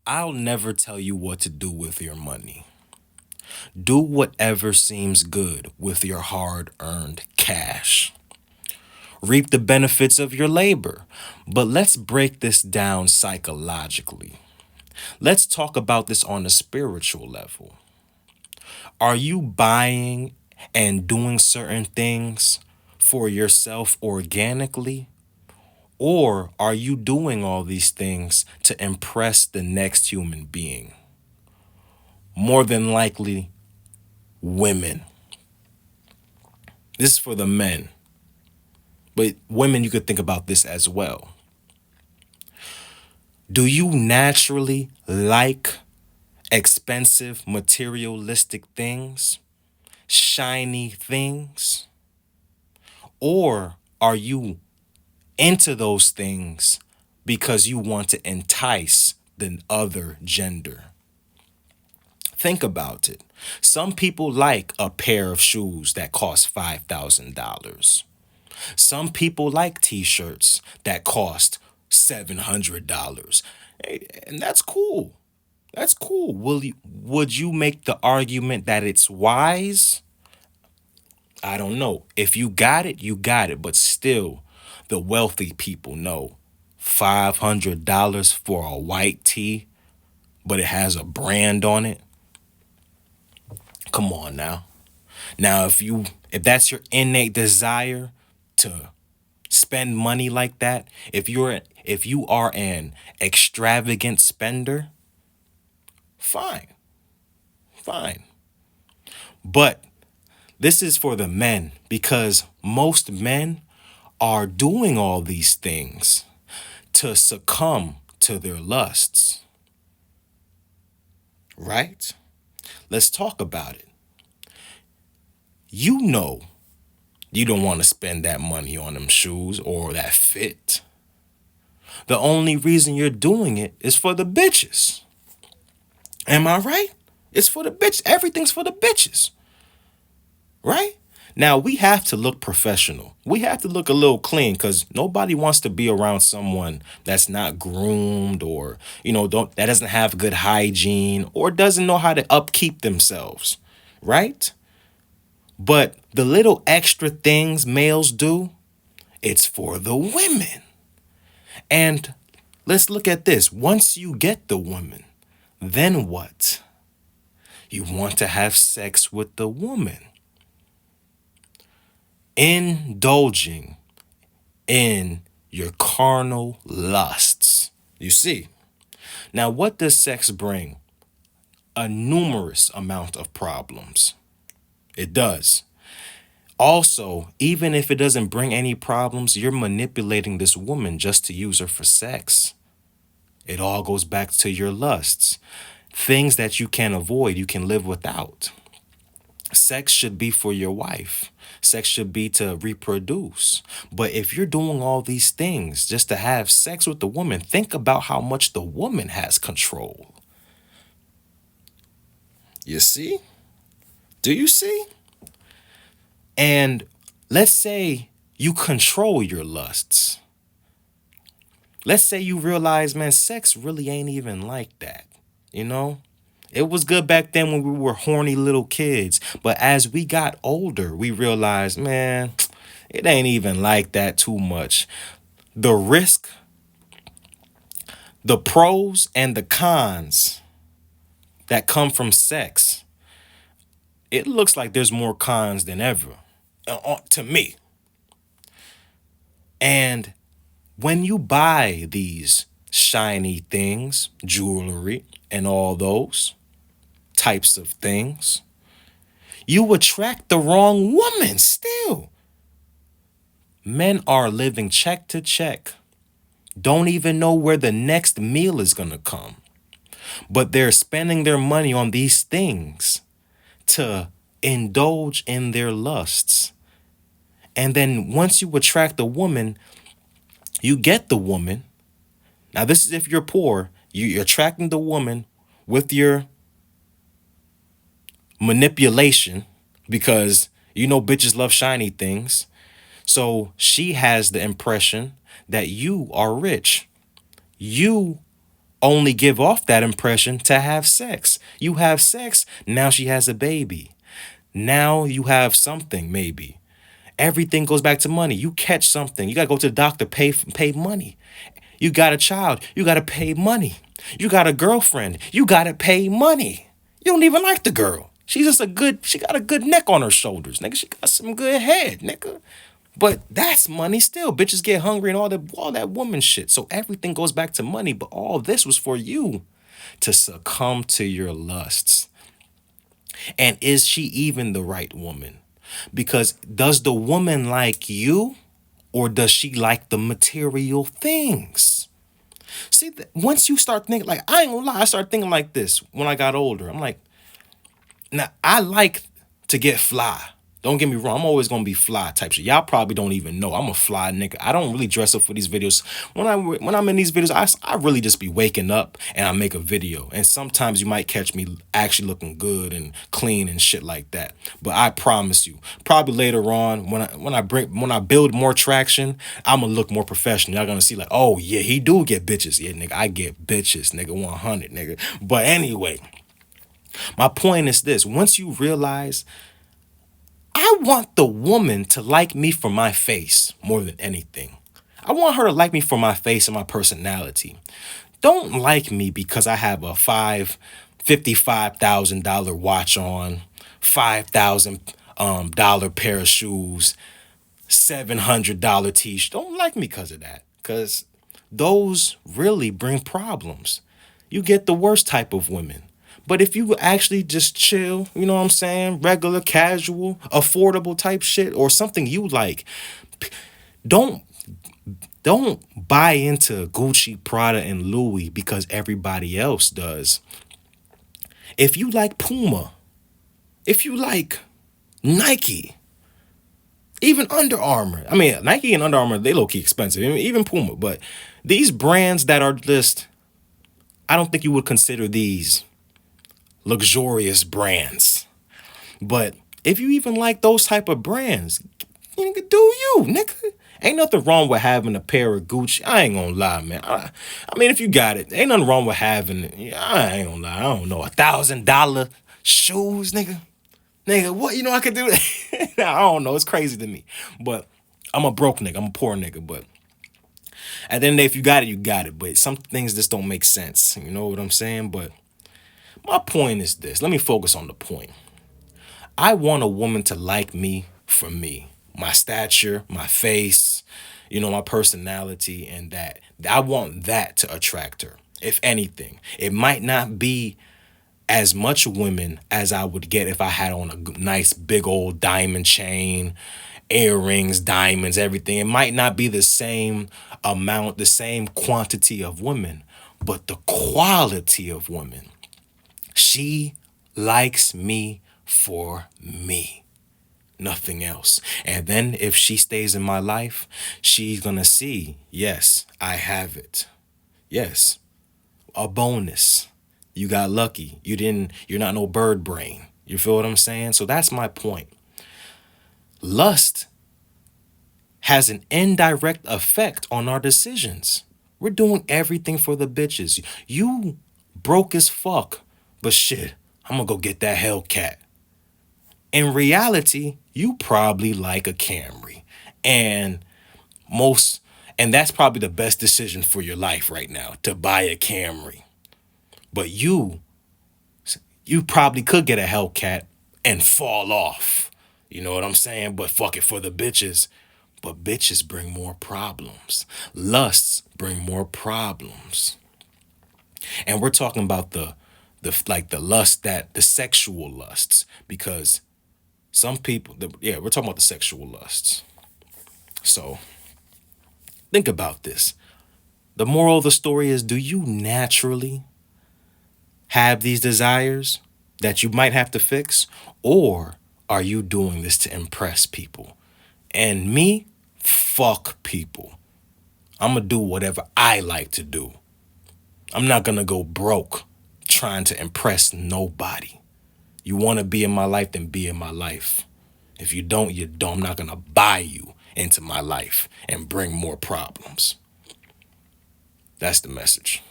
I'll never tell you what to do with your money. Do whatever seems good with your hard earned cash. Reap the benefits of your labor. But let's break this down psychologically. Let's talk about this on a spiritual level. Are you buying and doing certain things for yourself organically? Or are you doing all these things to impress the next human being? More than likely, women. This is for the men, but women, you could think about this as well. Do you naturally like expensive materialistic things, shiny things? Or are you into those things because you want to entice the other gender? Think about it. Some people like a pair of shoes that cost $5,000. Some people like t-shirts that cost $700. And that's cool. That's cool. Would you make the argument that it's wise? I don't know. If you got it, you got it. But still, the wealthy people know $500 for a white tee, but it has a brand on it. Come on now. Now, if that's your innate desire to spend money like that, if you are an extravagant spender, fine. Fine. But this is for the men because most men are doing all these things to succumb to their lusts, right? Let's talk about it. You know you don't want to spend that money on them shoes or that fit. The only reason you're doing it is for the bitches. Am I right? It's for the bitch. Everything's for the bitches, right? Now we have to look professional. We have to look a little clean because nobody wants to be around someone that's not groomed or don't that doesn't have good hygiene or doesn't know how to upkeep themselves, right? But the little extra things males do, it's for the women. And let's look at this. Once you get the woman, then what? You want to have sex with the woman. Indulging in your carnal lusts. You see? Now, what does sex bring? A numerous amount of problems. It does. Also, even if it doesn't bring any problems, you're manipulating this woman just to use her for sex. It all goes back to your lusts. Things that you can avoid, you can live without. Sex should be for your wife. Sex should be to reproduce. But if you're doing all these things just to have sex with the woman, think about how much the woman has control. You see? Do you see? And let's say you control your lusts. Let's say you realize, man, sex really ain't even like that. You know? It was good back then when we were horny little kids. But as we got older, we realized, man, it ain't even like that too much. The risk, the pros and the cons that come from sex, it looks like there's more cons than ever to me. And when you buy these shiny things, jewelry, and all those types of things, you attract the wrong woman still. Men are living check to check, don't even know where the next meal is going to come, but they're spending their money on these things to indulge in their lusts. And then once you attract the woman, you get the woman. Now, this is if you're poor, you're attracting the woman with your manipulation because bitches love shiny things. So she has the impression that you are rich. You only give off that impression to have sex. You have sex, now she has a baby. Now you have something, maybe. Everything goes back to money. You catch something, you gotta go to the doctor, pay money. You got a child, you gotta pay money. You got a girlfriend, you gotta pay money. You don't even like the girl. She got a good neck on her shoulders, nigga. She got some good head, nigga. But that's money still. Bitches get hungry and all that woman shit. So everything goes back to money. But all this was for you to succumb to your lusts. And is she even the right woman? Because does the woman like you, or does she like the material things? See, once you start thinking, like, I ain't gonna lie, I started thinking like this when I got older. I'm like, now I like to get fly. Don't get me wrong, I'm always gonna be fly type shit. Y'all probably don't even know I'm a fly nigga. I don't really dress up for these videos. When I'm in these videos, I really just be waking up and I make a video. And sometimes you might catch me actually looking good and clean and shit like that. But I promise you, probably later on when I build more traction, I'm gonna look more professional. Y'all gonna see like, oh yeah, he do get bitches. Yeah, nigga, I get bitches, nigga, 100, nigga. But anyway, my point is this: once you realize, I want the woman to like me for my face more than anything. I want her to like me for my face and my personality. Don't like me because I have a $55,000 watch on, $5,000 pair of shoes, $700 t-shirt. Don't like me because of that. Because those really bring problems. You get the worst type of women. But if you actually just chill, you know what I'm saying? Regular, casual, affordable type shit, or something you like, don't buy into Gucci, Prada, and Louis because everybody else does. If you like Puma, if you like Nike, even Under Armour. I mean, Nike and Under Armour, they low-key expensive, even Puma. But these brands that are just, I don't think you would consider these luxurious brands. But if you even like those type of brands, nigga, do you, nigga. Ain't nothing wrong with having a pair of Gucci. I ain't gonna lie, man. I mean, if you got it, ain't nothing wrong with having, I ain't gonna lie, I don't know, $1,000 shoes, nigga. Nigga, what, I could do that. I don't know, it's crazy to me. But I'm a broke nigga, I'm a poor nigga, but at the end of the day, if you got it, you got it. But some things just don't make sense. You know what I'm saying? But my point is this. Let me focus on the point. I want a woman to like me for me. My stature, my face, my personality, and that. I want that to attract her. If anything, it might not be as much women as I would get if I had on a nice big old diamond chain, earrings, diamonds, everything. It might not be the same amount, the same quantity of women, but the quality of women. She likes me for me. Nothing else. And then if she stays in my life, she's gonna see, yes, I have it. Yes, a bonus. You got lucky. You're not no bird brain. You feel what I'm saying? So that's my point. Lust has an indirect effect on our decisions. We're doing everything for the bitches. You broke as fuck, but shit, I'm gonna go get that Hellcat. In reality, you probably like a Camry. And that's probably the best decision for your life right now, to buy a Camry. But you probably could get a Hellcat and fall off. You know what I'm saying? But fuck it, for the bitches. But bitches bring more problems. Lusts bring more problems. And we're talking about the lust, the sexual lusts, because some people, we're talking about the sexual lusts. So think about this. The moral of the story is, do you naturally have these desires that you might have to fix? Or are you doing this to impress people? And me, fuck people. I'm going to do whatever I like to do. I'm not going to go broke trying to impress nobody. You want to be in my life, then be in my life. If you don't, you don't. I'm not going to buy you into my life and bring more problems. That's the message.